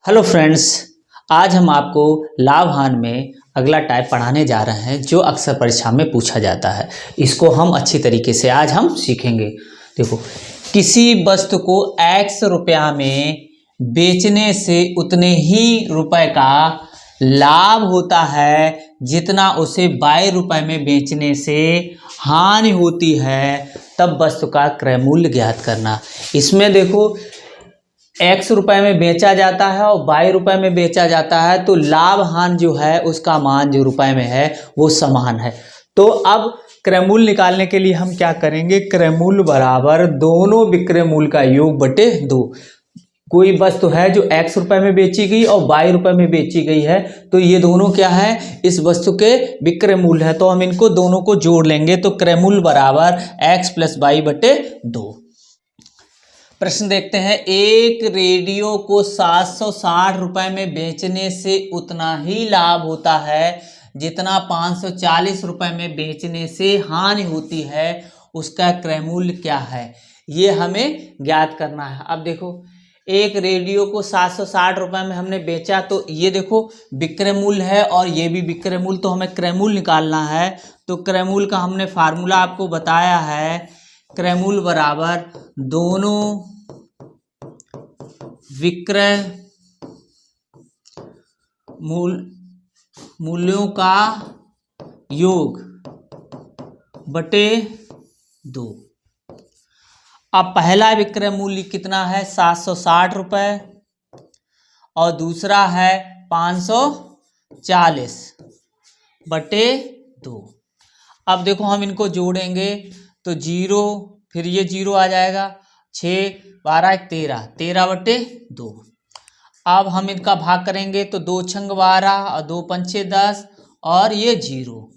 Hello friends, आज हम आपको लाभ हानि में अगला टाइप पढ़ाने जा रहे हैं जो अक्सर परीक्षा में पूछा जाता है। इसको हम अच्छी तरीके से आज हम सीखेंगे। देखो, किसी वस्तु को x रुपया में बेचने से उतने ही रुपए का लाभ होता है जितना उसे y रुपए में बेचने से हानि होती है, तब वस्तु का क्रय मूल्य ज्ञात करना। इसमें देखो, x रुपए में बेचा जाता है और y रुपए में बेचा जाता है, तो लाभ हानि जो है उसका मान जो रुपए में है वो समान है। तो अब क्रय मूल्य निकालने के लिए हम क्या करेंगे, क्रय मूल्य बराबर दोनों विक्रय मूल्य का योग बटे 2। कोई वस्तु है जो x रुपए में बेची गई और y रुपए में बेची गई है, तो ये दोनों क्या है, इस वस्तु के विक्रय मूल्य है। तो हम इनको दोनों को जोड़ लेंगे, तो क्रय मूल्य बराबर x प्लस y बटे 2। प्रश्न देखते हैं, एक रेडियो को 760 रुपए में बेचने से उतना ही लाभ होता है जितना 540 रुपए में बेचने से हानि होती है, उसका क्रय मूल्य क्या है, ये हमें ज्ञात करना है। अब देखो, एक रेडियो को 760 रुपए में हमने बेचा, तो ये देखो विक्रय मूल्य है और ये भी विक्रय मूल्य, तो हमें क्रय मूल्य निकालना है। तो क्रय मूल्य का हमने फार्मूला आपको बताया है, क्रय मूल्य बराबर दोनों विक्रय मूल्यों का योग बटे 2। अब पहला विक्रय मूल्य कितना है, 760 रुपए, और दूसरा है 540 बटे 2। अब देखो, हम इनको जोड़ेंगे तो 0, फिर ये 0 आ जाएगा, 6 12 13, 13 बटे 2। अब हम इनका भाग करेंगे तो 2 छंग 12 और 2 पंचे 10 और ये 0।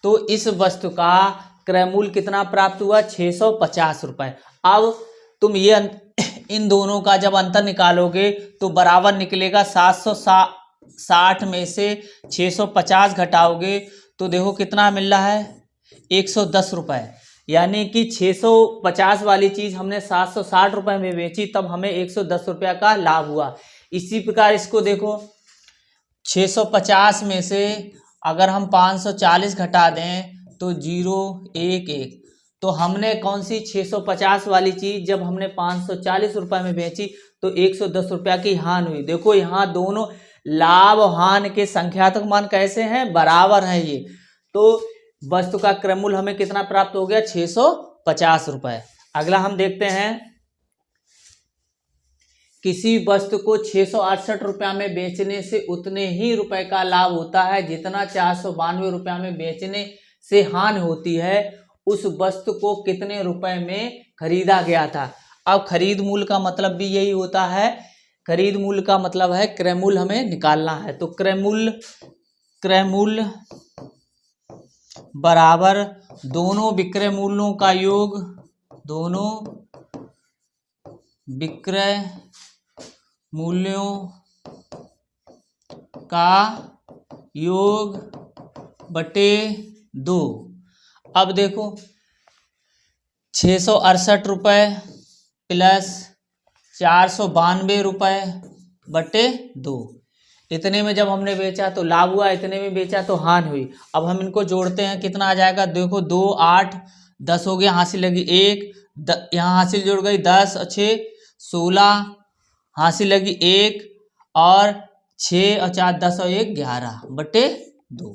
तो इस वस्तु का क्रय मूल्य कितना प्राप्त हुआ, 650 रुपए। अब तुम ये इन दोनों का जब अंतर निकालोगे तो बराबर निकलेगा। 760 में से 650 घटाओगे तो देखो कितना मिल रहा है, 110 रुपए। यानी कि 650 वाली चीज हमने 760 रुपए में बेची, तब हमें 110 रुपया का लाभ हुआ। इसी प्रकार इसको देखो, 650 में से अगर हम 540 घटा दें तो 0 1 1, तो हमने कौन सी 650 वाली चीज जब हमने 540 रुपए में बेची तो 110 रुपया की हानि हुई। देखो, यहाँ दोनों लाभ और हानि के संख्यात्मक मान कैसे हैं, बराबर है ये। तो वस्तु का क्रय मूल्य हमें कितना प्राप्त हो गया, 650 रुपए। अगला हम देखते हैं, किसी वस्तु को 668 रुपया में बेचने से उतने ही रुपए का लाभ होता है जितना 492 रुपया में बेचने से हानि होती है, उस वस्तु को कितने रुपए में खरीदा गया था। अब खरीद मूल्य का मतलब भी यही होता है, खरीद मूल्य का मतलब है क्रय मूल्य हमें निकालना है। तो क्रय मूल्य बराबर दोनों विक्रय मूल्यों का योग, दोनों विक्रय मूल्यों का योग बटे 2। अब देखो, 668 रुपए प्लस 492 रुपए बटे 2, इतने में जब हमने बेचा तो लाभ हुआ, इतने में बेचा तो हानि हुई। अब हम इनको जोड़ते हैं, कितना आ जाएगा, देखो 2 8 10 हो गया, हासिल लगी 1, यहाँ हासिल जुड़ गई 10 और 6 16, हासिल लगी 1 और 6 और 4 10 और 1 11 बटे 2।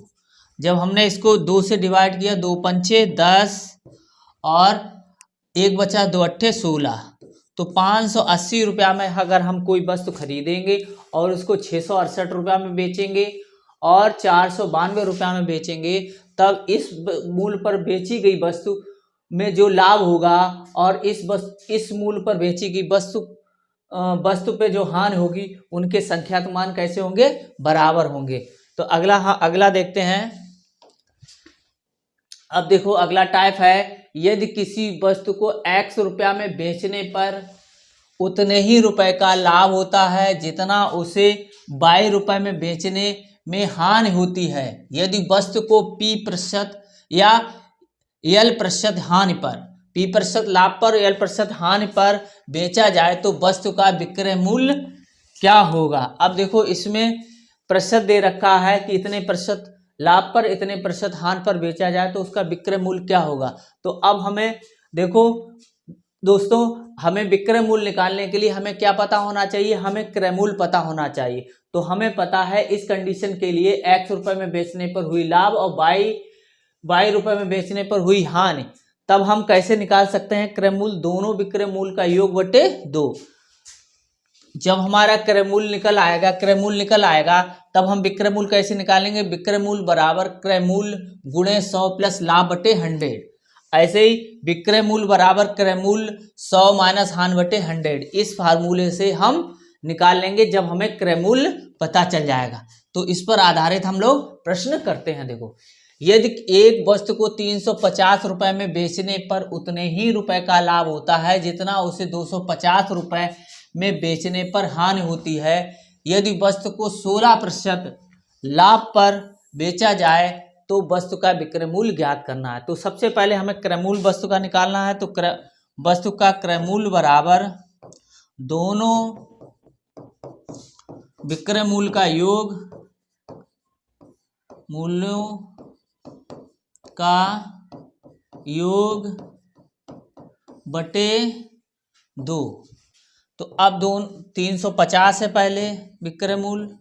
जब हमने इसको 2 से डिवाइड किया, 2 पंचे 10 और 1 बचा 2 अट्ठे 16, तो 580 रुपया में अगर हम कोई वस्तु खरीदेंगे और उसको 668 रुपया में बेचेंगे और 492 रुपया में बेचेंगे, तब इस मूल्य पर बेची गई वस्तु में जो लाभ होगा और इस मूल्य पर बेची गई वस्तु पे जो हानि होगी, उनके संख्यात्मक मान कैसे होंगे, बराबर होंगे। तो अगला देखते हैं। अब देखो, अगला टाइप है, यदि किसी वस्तु को x रुपया में बेचने पर उतने ही रुपए का लाभ होता है जितना उसे y रुपए में बेचने में हानि होती है, यदि वस्तु को p% या L% हानि पर, p% लाभ पर L% हानि पर बेचा जाए, तो वस्तु का विक्रय मूल्य क्या होगा। अब देखो इसमें प्रतिशत दे रखा है कि इतने प्रतिशत लाभ पर इतने प्रतिशत हानि पर बेचा जाए तो उसका विक्रय मूल्य क्या होगा। तो अब हमें देखो दोस्तों, हमें विक्रय मूल्य निकालने के लिए हमें क्या पता होना चाहिए, हमें क्रय मूल्य पता होना चाहिए। तो हमें पता है इस कंडीशन के लिए x रुपए में बेचने पर हुई लाभ और y रुपए में बेचने पर हुई हानि। तब हम कैसे निकाल सकते हैं क्रय मूल्य, दोनों विक्रय मूल्य का योग बटे 2। जब हमारा क्रय मूल्य निकल आएगा तब हम विक्रय मूल्य कैसे निकालेंगे, विक्रय मूल्य बराबर क्रय मूल्य गुणे 100 प्लस लाभ बटे 100। ऐसे ही विक्रय मूल्य बराबर क्रय मूल्य 100 माइनस हानि बटे 100। इस फार्मूले से हम निकाल लेंगे जब हमें क्रय मूल्य पता चल जाएगा। तो इस पर आधारित हम लोग प्रश्न करते हैं। देखो, यदि एक वस्तु को 350 रुपए में बेचने पर उतने ही रुपए का लाभ होता है जितना उसे 250 रुपए में बेचने पर हानि होती है, यदि वस्तु को 16% लाभ पर बेचा जाए तो वस्तु का विक्रय मूल्य ज्ञात करना है। तो सबसे पहले हमें क्रय मूल्य वस्तु का निकालना है। तो वस्तु का क्रय मूल्य बराबर दोनों विक्रय मूल्य का योग, मूल्यों का योग बटे 2। तो अब 350 है पहले विक्रय मूल्य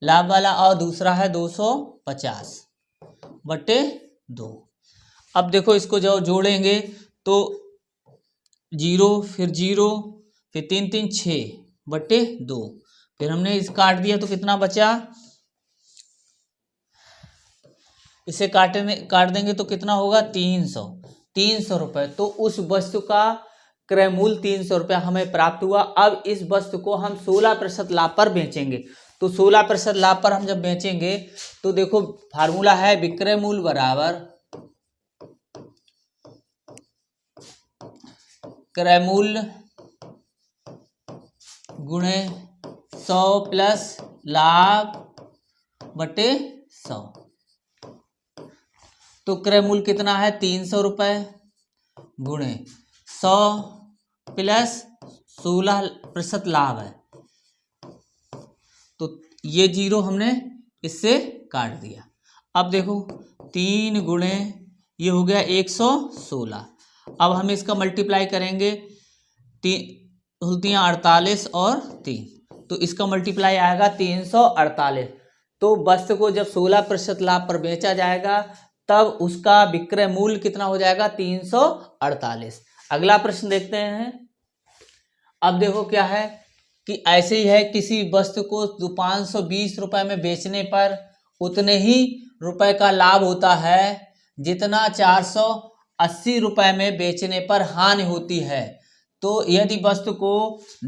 लाभ वाला और दूसरा है 250 बटे 2। अब देखो इसको जब जोड़ेंगे तो 0 फिर 0 फिर 3 3 6 बटे 2। फिर हमने इस काट दिया तो कितना बचा, इसे काट देंगे तो कितना होगा 300 रुपए। तो उस वस्तु का क्रय मूल्य 300 रुपया हमें प्राप्त हुआ। अब इस वस्तु को हम 16% लाभ पर बेचेंगे। तो 16% लाभ पर हम जब बेचेंगे तो देखो फार्मूला है विक्रय मूल्य बराबर क्रय मूल्य गुणे 100 प्लस लाभ बटे 100। तो क्रय मूल्य कितना है 300 रुपए गुणे 100 प्लस 16% लाभ है। तो ये 0 हमने इससे काट दिया। अब देखो 3 गुणे ये हो गया 116। अब हम इसका मल्टीप्लाई करेंगे 48 और 3, तो इसका मल्टीप्लाई आएगा 348। तो वस्तु को जब 16% लाभ पर बेचा जाएगा तब उसका विक्रय मूल्य कितना हो जाएगा 348। अगला प्रश्न देखते हैं। अब देखो क्या है कि ऐसे ही है, किसी वस्तु को 520 रुपए में बेचने पर उतने ही रुपए का लाभ होता है जितना 480 रुपए में बेचने पर हानि होती है। तो यदि वस्तु को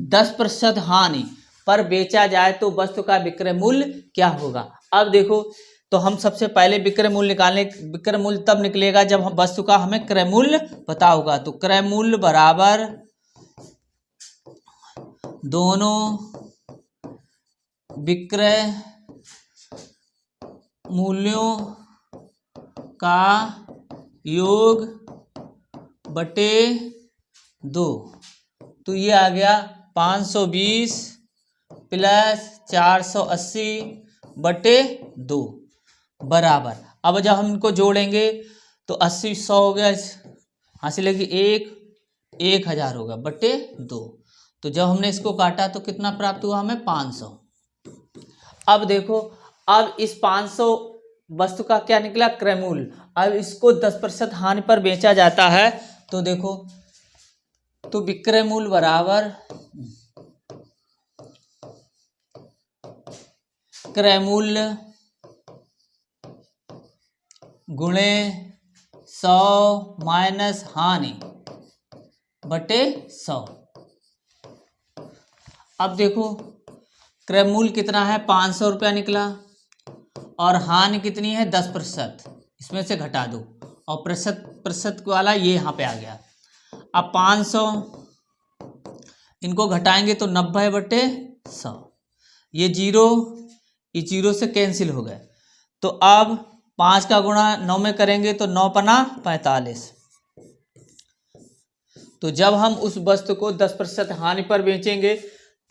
10% हानि पर बेचा जाए तो वस्तु का विक्रय मूल्य क्या होगा। अब देखो तो हम सबसे पहले विक्रय मूल्य निकालने, विक्रय मूल्य तब निकलेगा जब हम वस्तु का हमें क्रय मूल्य पता होगा। तो क्रय मूल्य बराबर दोनों विक्रय मूल्यों का योग बटे 2। तो ये आ गया 520 प्लस 480 बटे 2 बराबर। अब जब हम इनको जोड़ेंगे तो 80 100 हो गया, हासिल लगी 1000 होगा बटे 2। तो जब हमने इसको काटा तो कितना प्राप्त हुआ हमें 500। अब देखो, अब इस 500 वस्तु का क्या निकला क्रय मूल्य। अब इसको 10% हानि पर बेचा जाता है तो देखो तो विक्रय मूल्य बराबर क्रय मूल्य गुणे 100 माइनस हानि बटे 100। अब देखो क्रय मूल्य कितना है 500 रुपया निकला और हानि कितनी है 10%, इसमें से घटा दो और प्रतिशत वाला ये यहाँ पे आ गया। अब 500 इनको घटाएंगे तो 90 बटे 100, ये 0 से कैंसिल हो गए। तो अब 5 का गुणा 9 में करेंगे तो 9 पना 45। तो जब हम उस वस्तु को 10% हानि पर बेचेंगे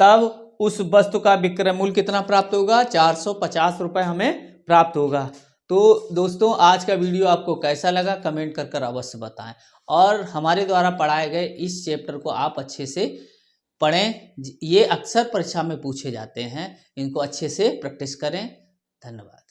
तब उस वस्तु का विक्रय मूल्य कितना प्राप्त होगा, 450 रुपये हमें प्राप्त होगा। तो दोस्तों आज का वीडियो आपको कैसा लगा कमेंट कर कर अवश्य बताएं, और हमारे द्वारा पढ़ाए गए इस चैप्टर को आप अच्छे से पढ़ें। ये अक्सर परीक्षा में पूछे जाते हैं, इनको अच्छे से प्रैक्टिस करें। धन्यवाद।